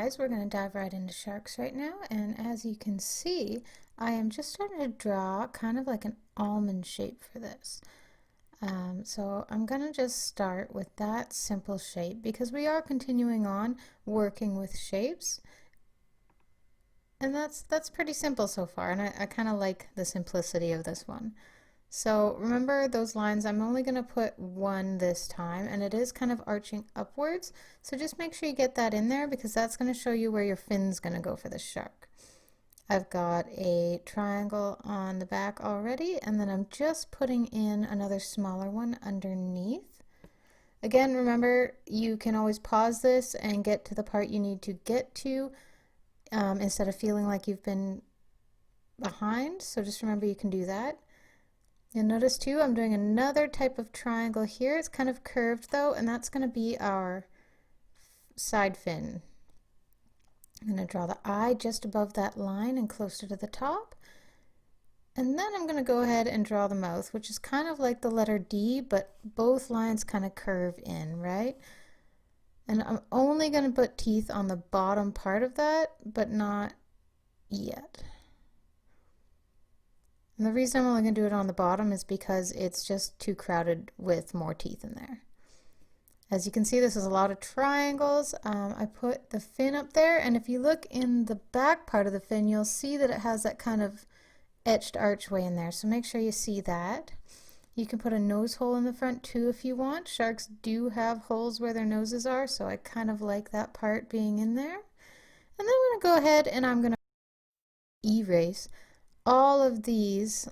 guys, we're going to dive right into sharks right now, and as you can see, I am just starting to draw kind of like an almond shape for this. So I'm going to just start with that simple shape because we are continuing on working with shapes, and that's pretty simple so far, and I kind of like the simplicity of this one. So remember those lines, I'm only going to put one this time, and it is kind of arching upwards, so just make sure you get that in there because that's going to show you where your fin's going to go for the shark. I've got a triangle on the back already, and then I'm just putting in another smaller one underneath. Again, remember you can always pause this and get to the part you need to get to instead of feeling like you've been behind, so just remember you can do that. You'll notice too, I'm doing another type of triangle here. It's kind of curved though, and that's going to be our side fin. I'm going to draw the eye just above that line and closer to the top. And then I'm going to go ahead and draw the mouth, which is kind of like the letter D, but both lines kind of curve in, right? And I'm only going to put teeth on the bottom part of that, but not yet. And the reason I'm only going to do it on the bottom is because it's just too crowded with more teeth in there. As you can see, this is a lot of triangles. I put the fin up there, and if you look in the back part of the fin, you'll see that it has that kind of etched archway in there, so make sure you see that. You can put a nose hole in the front too if you want. Sharks do have holes where their noses are, so I kind of like that part being in there. And then I'm going to go ahead and I'm going to erase all of these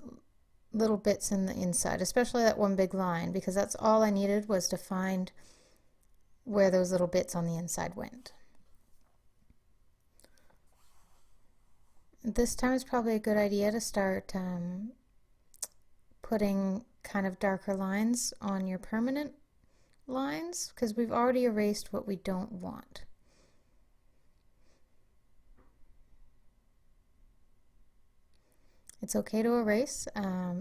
little bits in the inside, especially that one big line, because that's all I needed was to find where those little bits on the inside went. This time is probably a good idea to start putting kind of darker lines on your permanent lines because we've already erased what we don't want. It's okay to erase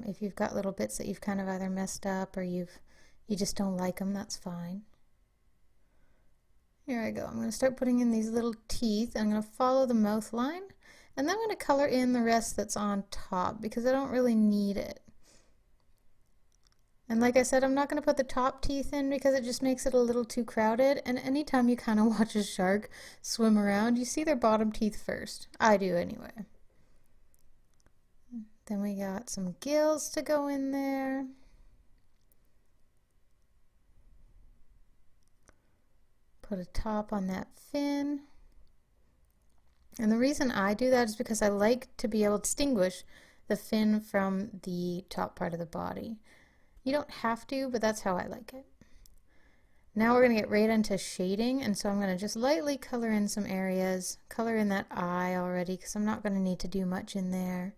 if you've got little bits that you've kind of either messed up or you just don't like them, that's fine. Here I go. I'm going to start putting in these little teeth. I'm going to follow the mouth line, and then I'm going to color in the rest that's on top because I don't really need it. And like I said, I'm not going to put the top teeth in because it just makes it a little too crowded, and anytime you kind of watch a shark swim around, you see their bottom teeth first. I do anyway. Then we got some gills to go in there. Put a top on that fin. And the reason I do that is because I like to be able to distinguish the fin from the top part of the body. You don't have to, but that's how I like it. Now we're going to get right into shading, and so I'm going to just lightly color in some areas, color in that eye already because I'm not going to need to do much in there.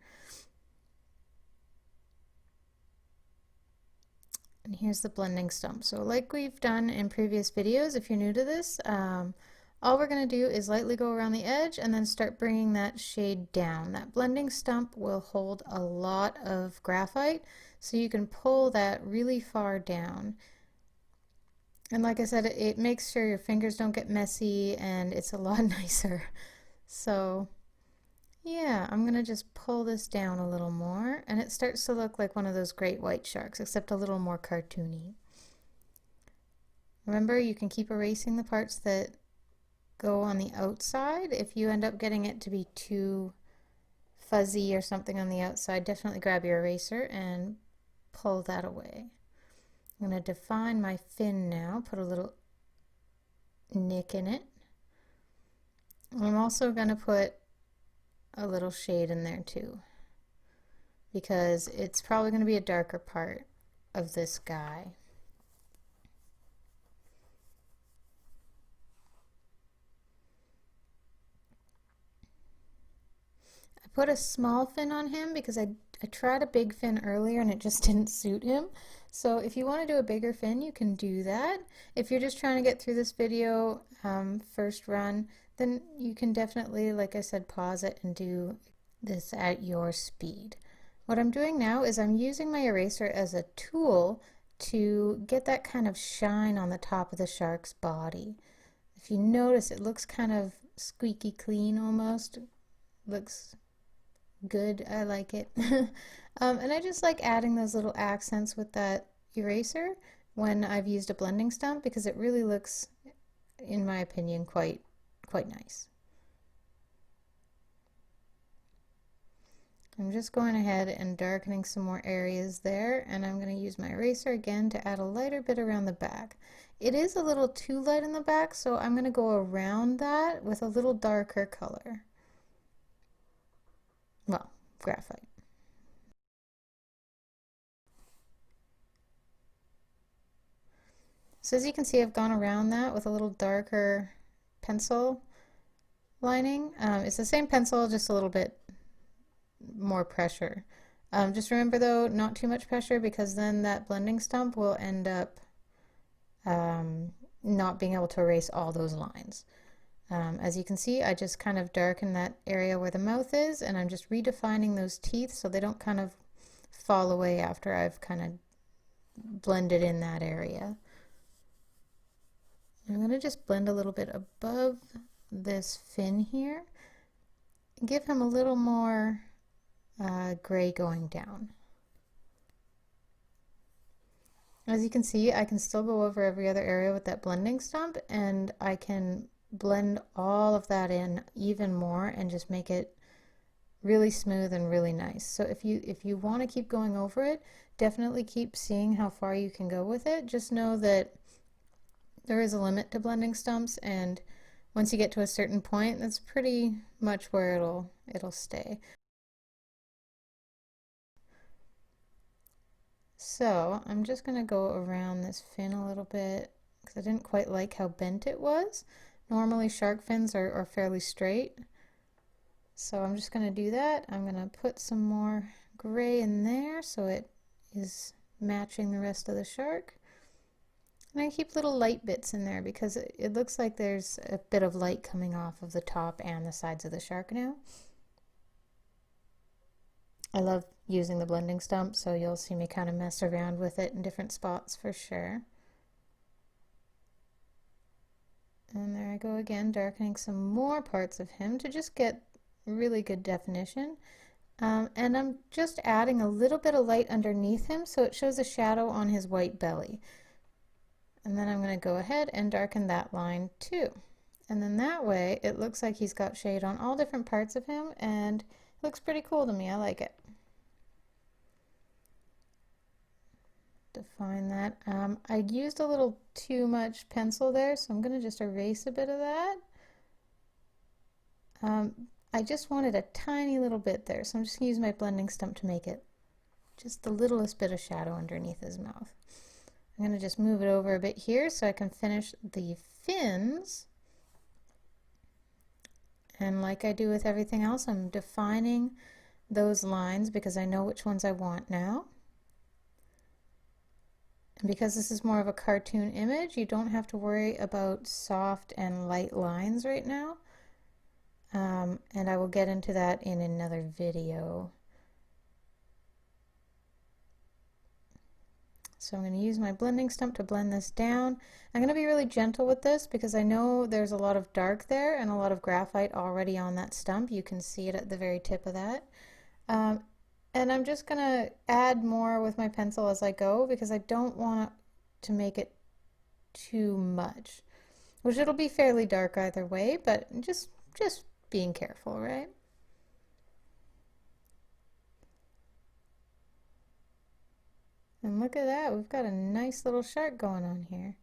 And here's the blending stump. So like we've done in previous videos, if you're new to this, all we're going to do is lightly go around the edge and then start bringing that shade down. That blending stump will hold a lot of graphite, so you can pull that really far down. And like I said, it makes sure your fingers don't get messy and it's a lot nicer. So yeah, I'm going to just pull this down a little more, and it starts to look like one of those great white sharks, except a little more cartoony. Remember, you can keep erasing the parts that go on the outside. If you end up getting it to be too fuzzy or something on the outside, definitely grab your eraser and pull that away. I'm going to define my fin now, put a little nick in it. I'm also going to put a little shade in there too, because it's probably going to be a darker part of this guy. I put a small fin on him because I tried a big fin earlier and it just didn't suit him. So if you want to do a bigger fin, you can do that. If you're just trying to get through this video first run, then you can definitely, like I said, pause it and do this at your speed. What I'm doing now is I'm using my eraser as a tool to get that kind of shine on the top of the shark's body. If you notice, it looks kind of squeaky clean almost. Looks good. I like it. And I just like adding those little accents with that eraser when I've used a blending stump because it really looks, in my opinion, quite nice. I'm just going ahead and darkening some more areas there, and I'm going to use my eraser again to add a lighter bit around the back. It is a little too light in the back, so I'm going to go around that with a little darker color. Well, graphite. So as you can see, I've gone around that with a little darker pencil lining. It's the same pencil, just a little bit more pressure. Just remember though, not too much pressure because then that blending stump will end up not being able to erase all those lines. As you can see, I just kind of darken that area where the mouth is, and I'm just redefining those teeth so they don't kind of fall away after I've kind of blended in that area. I'm going to just blend a little bit above this fin here, give him a little more gray going down. As you can see, I can still go over every other area with that blending stump, and I can blend all of that in even more and just make it really smooth and really nice. So if you want to keep going over it, definitely keep seeing how far you can go with it. Just know that there is a limit to blending stumps, and once you get to a certain point, that's pretty much where it'll stay. So I'm just going to go around this fin a little bit because I didn't quite like how bent it was. Normally shark fins are fairly straight. So I'm just going to do that. I'm going to put some more gray in there so it is matching the rest of the shark. And I keep little light bits in there because it looks like there's a bit of light coming off of the top and the sides of the shark now. I love using the blending stump, so you'll see me kind of mess around with it in different spots for sure. And there I go again, darkening some more parts of him to just get really good definition. And I'm just adding a little bit of light underneath him so it shows a shadow on his white belly. And then I'm going to go ahead and darken that line too. And then that way it looks like he's got shade on all different parts of him, and it looks pretty cool to me. I like it. Define that. I used a little too much pencil there, so I'm going to just erase a bit of that. I just wanted a tiny little bit there, so I'm just going to use my blending stump to make it just the littlest bit of shadow underneath his mouth. I'm going to just move it over a bit here so I can finish the fins. And like I do with everything else, I'm defining those lines because I know which ones I want now. And because this is more of a cartoon image, you don't have to worry about soft and light lines right now. And I will get into that in another video. So I'm going to use my blending stump to blend this down. I'm going to be really gentle with this because I know there's a lot of dark there and a lot of graphite already on that stump. You can see it at the very tip of that. And I'm just going to add more with my pencil as I go because I don't want to make it too much, which it'll be fairly dark either way, but just being careful, right? And look at that, we've got a nice little shark going on here.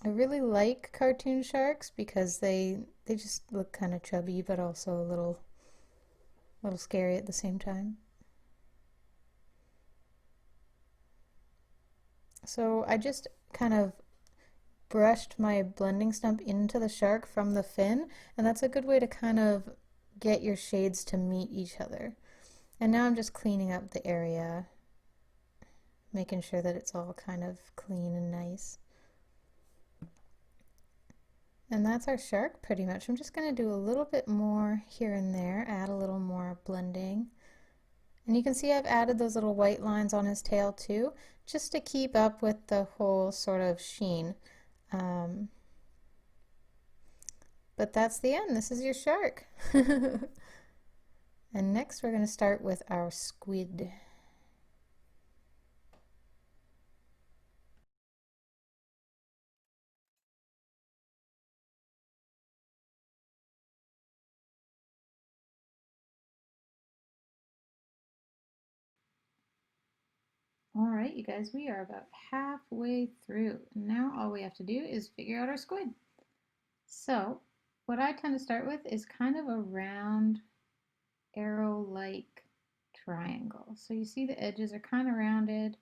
I really like cartoon sharks because they just look kind of chubby, but also a little scary at the same time. So I just kind of brushed my blending stump into the shark from the fin, and that's a good way to kind of get your shades to meet each other. And now I'm just cleaning up the area, making sure that it's all kind of clean and nice. And that's our shark pretty much. I'm just going to do a little bit more here and there, add a little more blending. And you can see I've added those little white lines on his tail too, just to keep up with the whole sort of sheen. But that's the end. This is your shark. And next we're going to start with our squid. All right, you guys, we are about halfway through. Now all we have to do is figure out our squid. So what I tend to start with is kind of a round arrow-like triangle. So you see the edges are kind of rounded,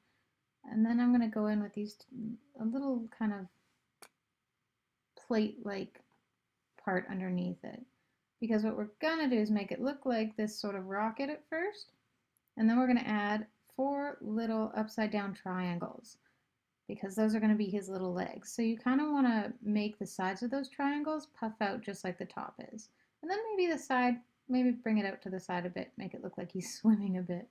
and then I'm going to go in with these a little kind of plate-like part underneath it. Because what we're going to do is make it look like this sort of rocket at first, and then we're going to add 4 little upside down triangles because those are going to be his little legs. So you kind of want to make the sides of those triangles puff out just like the top is. And then maybe the side, maybe bring it out to the side a bit, make it look like he's swimming a bit.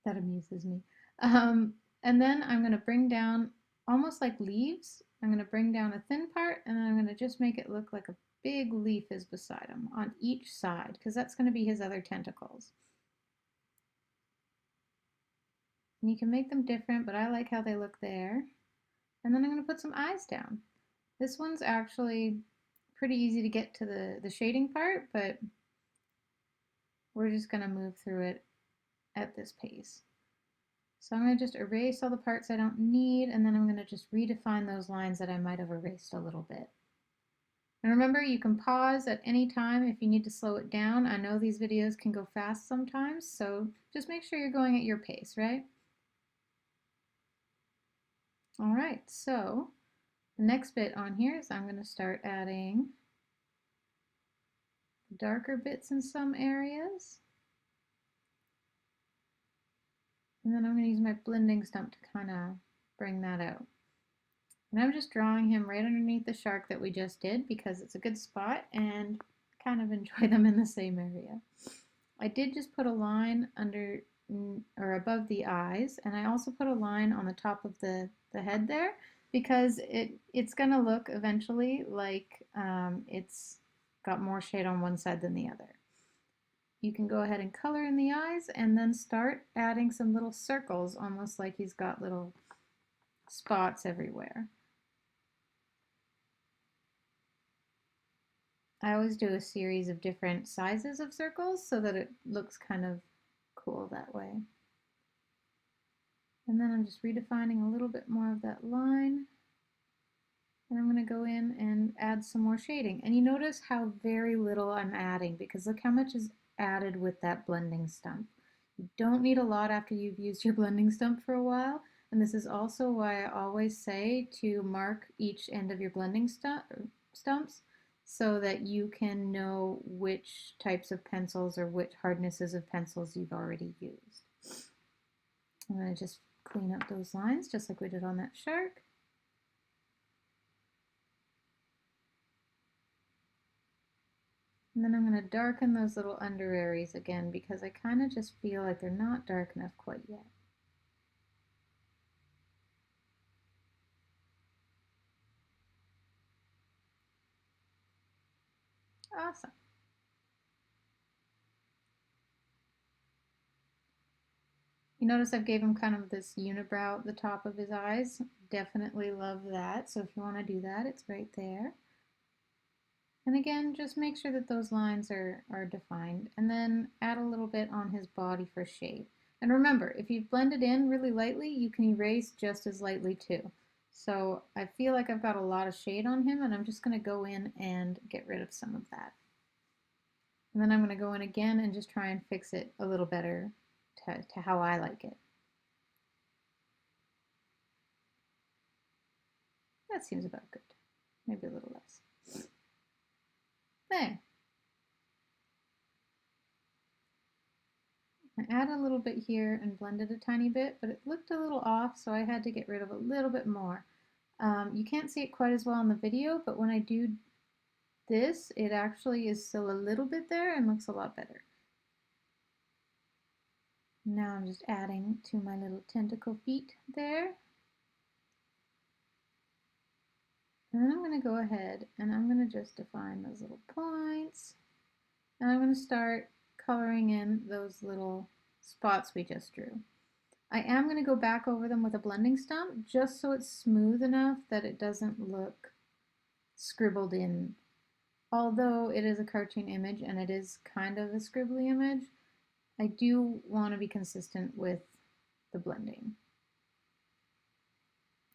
That amuses me. And then I'm going to bring down, almost like leaves, I'm going to bring down a thin part, and then I'm going to just make it look like a big leaf is beside him on each side, because that's going to be his other tentacles. And you can make them different, but I like how they look there. And then I'm going to put some eyes down. This one's actually pretty easy to get to the shading part, but we're just going to move through it at this pace. So I'm going to just erase all the parts I don't need, and then I'm going to just redefine those lines that I might have erased a little bit. And remember, you can pause at any time if you need to slow it down. I know these videos can go fast sometimes, so just make sure you're going at your pace, right? All right, so the next bit on here is I'm going to start adding darker bits in some areas. And then I'm going to use my blending stump to kind of bring that out. And I'm just drawing him right underneath the shark that we just did because it's a good spot and kind of enjoy them in the same area. I did just put a line under or above the eyes, and I also put a line on the top of the head there because it's going to look eventually like it's got more shade on one side than the other. You can go ahead and color in the eyes and then start adding some little circles, almost like he's got little spots everywhere. I always do a series of different sizes of circles so that it looks kind of cool that way. And then I'm just redefining a little bit more of that line. And I'm going to go in and add some more shading. And you notice how very little I'm adding because look how much is added with that blending stump. You don't need a lot after you've used your blending stump for a while. And this is also why I always say to mark each end of your blending stumps so that you can know which types of pencils or which hardnesses of pencils you've already used. I'm going to just clean up those lines just like we did on that shark. And then I'm going to darken those little under areas again because I kind of just feel like they're not dark enough quite yet. Awesome. You notice I've gave him kind of this unibrow at the top of his eyes. Definitely love that. So if you want to do that, it's right there. And again, just make sure that those lines are defined. And then add a little bit on his body for shade. And remember, if you've blended in really lightly, you can erase just as lightly too. So I feel like I've got a lot of shade on him, and I'm just going to go in and get rid of some of that. And then I'm going to go in again and just try and fix it a little better to how I like it. That seems about good. Maybe a little less. There. I add a little bit here and blend it a tiny bit, but it looked a little off, so I had to get rid of a little bit more. You can't see it quite as well in the video, but when I do this, it actually is still a little bit there and looks a lot better. Now I'm just adding to my little tentacle feet there. And then I'm going to go ahead and I'm going to just define those little points. And I'm going to start coloring in those little spots we just drew. I am going to go back over them with a blending stump just so it's smooth enough that it doesn't look scribbled in. Although it is a cartoon image and it is kind of a scribbly image, I do want to be consistent with the blending.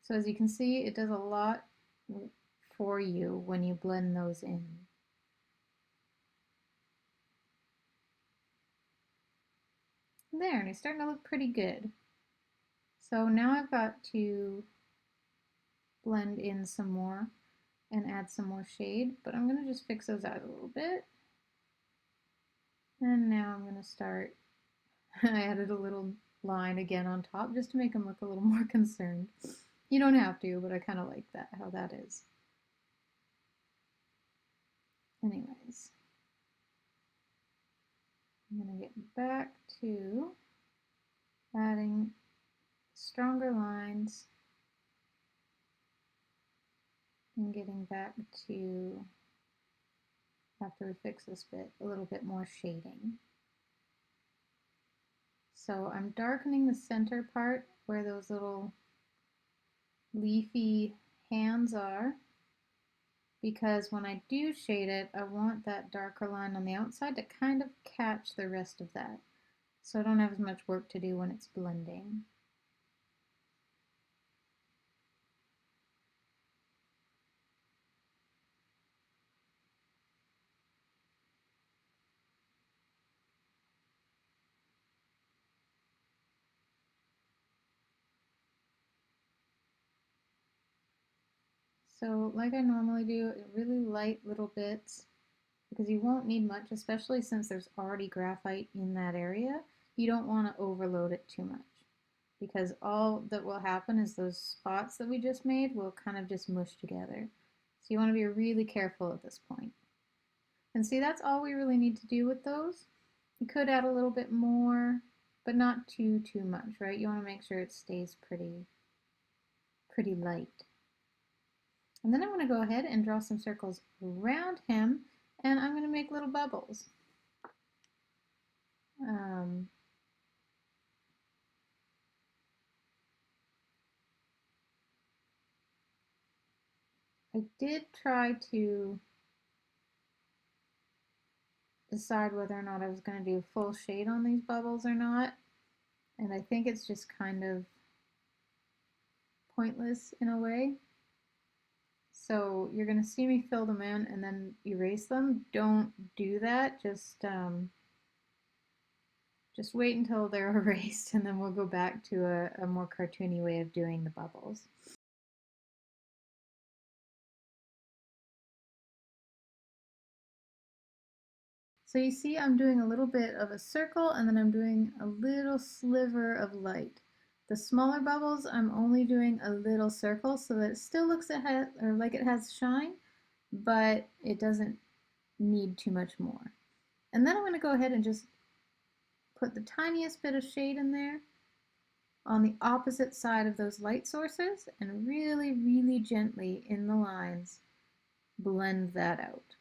So as you can see, it does a lot for you when you blend those in. There, and it's starting to look pretty good. So now I've got to blend in some more and add some more shade, but I'm going to just fix those out a little bit. And now I'm going to start, I added a little line again on top just to make them look a little more concerned. You don't have to, but I kind of like that, how that is. Anyways, I'm going to get back to adding stronger lines and getting back to, after we fix this bit, a little bit more shading. So I'm darkening the center part where those little leafy hands are, because when I do shade it, I want that darker line on the outside to kind of catch the rest of that, so I don't have as much work to do when it's blending. So like I normally do, really light little bits, because you won't need much, especially since there's already graphite in that area. You don't want to overload it too much, because all that will happen is those spots that we just made will kind of just mush together. So you want to be really careful at this point. And see, that's all we really need to do with those. You could add a little bit more, but not too much, right? You want to make sure it stays pretty light. And then I'm going to go ahead and draw some circles around him, and I'm going to make little bubbles. I did try to decide whether or not I was going to do full shade on these bubbles or not, and I think it's just kind of pointless in a way. So you're going to see me fill them in and then erase them. Don't do that. Just wait until they're erased, and then we'll go back to a more cartoony way of doing the bubbles. So you see I'm doing a little bit of a circle, and then I'm doing a little sliver of light. The smaller bubbles, I'm only doing a little circle so that it still looks like it has shine, but it doesn't need too much more. And then I'm going to go ahead and just put the tiniest bit of shade in there on the opposite side of those light sources, and really gently in the lines blend that out.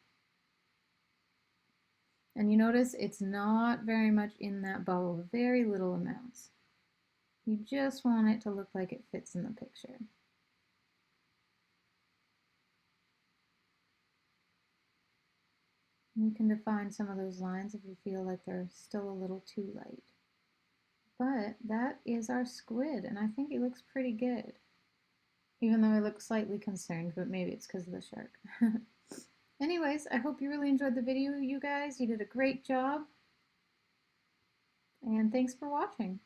And you notice it's not very much in that bubble, very little amounts. You just want it to look like it fits in the picture. You can define some of those lines if you feel like they're still a little too light. But that is our squid, and I think he looks pretty good. Even though I look slightly concerned, but maybe it's because of the shark. Anyways, I hope you really enjoyed the video, you guys. You did a great job. And thanks for watching.